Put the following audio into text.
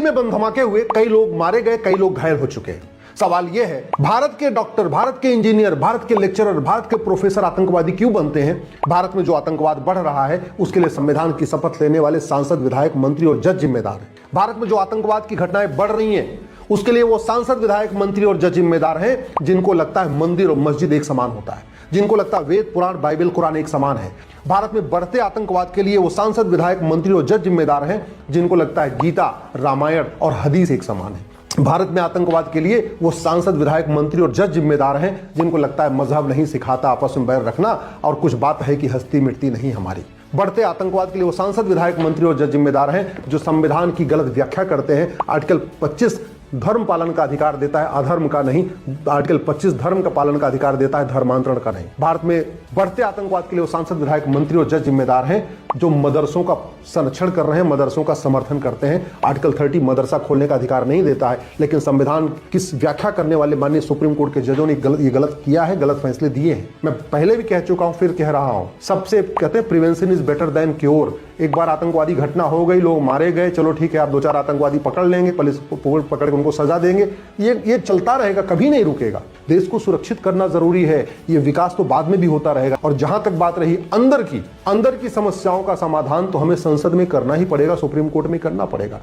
में बम धमाके हुए, कई लोग मारे गए, कई लोग घायल हो चुके हैं। सवाल यह है, भारत के डॉक्टर, भारत के इंजीनियर, भारत के लेक्चरर, भारत के प्रोफेसर आतंकवादी क्यों बनते हैं? भारत में जो आतंकवाद बढ़ रहा है उसके लिए संविधान की शपथ लेने वाले सांसद, विधायक, मंत्री और जज जिम्मेदार हैं। भारत में जो आतंकवाद की घटनाएं बढ़ रही हैं उसके लिए वो सांसद, विधायक, मंत्री और जज जिम्मेदार हैं जिनको लगता है मंदिर और मस्जिद एक समान होता है, जिनको लगता है वेद, पुराण, बाइबल, कुरान एक समान है। भारत में बढ़ते आतंकवाद के लिए वो सांसद, विधायक, मंत्री और जज जिम्मेदार हैं जिनको लगता है गीता, रामायण और हदीस एक समान है। भारत में आतंकवाद के लिए वो सांसद, विधायक, मंत्री और जज जिम्मेदार हैं जिनको लगता है मजहब नहीं सिखाता आपस में बैर रखना और कुछ बात है कि हस्ती मिटती नहीं हमारी। बढ़ते आतंकवाद के लिए वो सांसद, विधायक, मंत्री और जज जिम्मेदार हैं जो संविधान की गलत व्याख्या करते हैं। आर्टिकल 25 धर्म पालन का अधिकार देता है, अधर्म का नहीं। आर्टिकल 25 धर्म का पालन का अधिकार देता है, धर्मांतरण का नहीं। भारत में बढ़ते आतंकवाद के लिए वो सांसद, विधायक, मंत्री और जज जिम्मेदार हैं जो मदरसों का संरक्षण कर रहे हैं, मदरसों का समर्थन करते हैं। आर्टिकल 30 मदरसा खोलने का अधिकार नहीं देता है, लेकिन संविधान किस व्याख्या करने वाले माननीय सुप्रीम कोर्ट के जजों ने ये गलत किया है, गलत फैसले दिए हैं। मैं पहले भी कह चुका हूं, फिर कह रहा हूं, सबसे कहते हैं prevention is better than cure. एक बार आतंकवादी घटना हो गई, लोग मारे गए, चलो ठीक है, आप 2-4 आतंकवादी पकड़ लेंगे, पुलिस पकड़ के उनको सजा देंगे, ये चलता रहेगा, कभी नहीं रुकेगा। देश को सुरक्षित करना जरूरी है, ये विकास तो बाद में भी होता रहेगा। और जहां तक बात रही अंदर की समस्याओं का समाधान, तो हमें संसद में करना ही पड़ेगा, सुप्रीम कोर्ट में करना पड़ेगा।